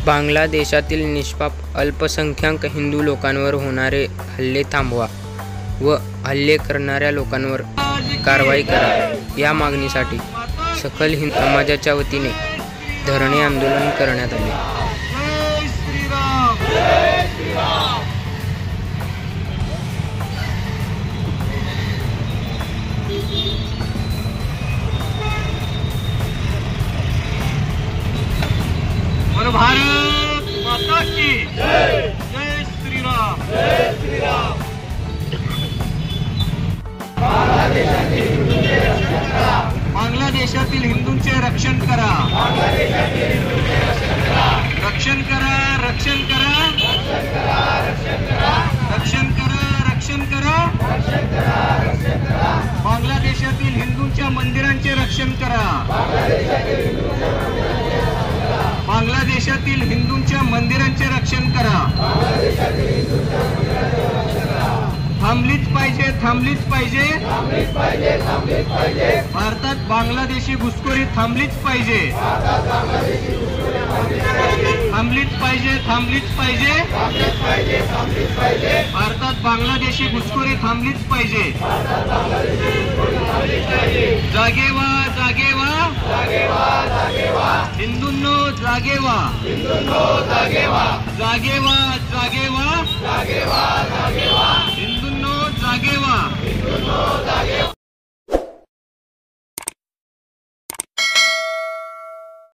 बांगलादेशातील निष्पाप अल्पसंख्याक हिंदू लोकांवर होणारे हल्ले थांबवा व हल्ले करणाऱ्या लोकांवर कारवाई करा या मागणीसाठी सकल हिंदू समाजाच्या वतीने धरणे आंदोलन करण्यात आले। भारत माता की जय, जय श्री राम, जय श्री राम। बांगलादेशातील हिंदूंचे रक्षण करा, रक्षण करा, रक्षण करा, रक्षण करा, रक्षण करा। बांगलादेशातील हिंदूंच्या मंदिरांचे रक्षण करा, बांगलादेशातील हिंदूंच्या मंदिरांचे रक्षण करा। थांबलीच पाहिजे, थांबलीच पाहिजे, भारतात बांगलादेशी घुसखोरी थांबलीच पाहिजे, थांबलीच पाहिजे, थांबलीच पाहिजे, भारतात बांगलादेशी घुसखोरी थांबलीच पाहिजे। जागे व्हा, जागे व्हा, हिंदूंनो जागे व्हा, जागे व्हा, जागे व्हा, हिंदूंनो जागे व्हा।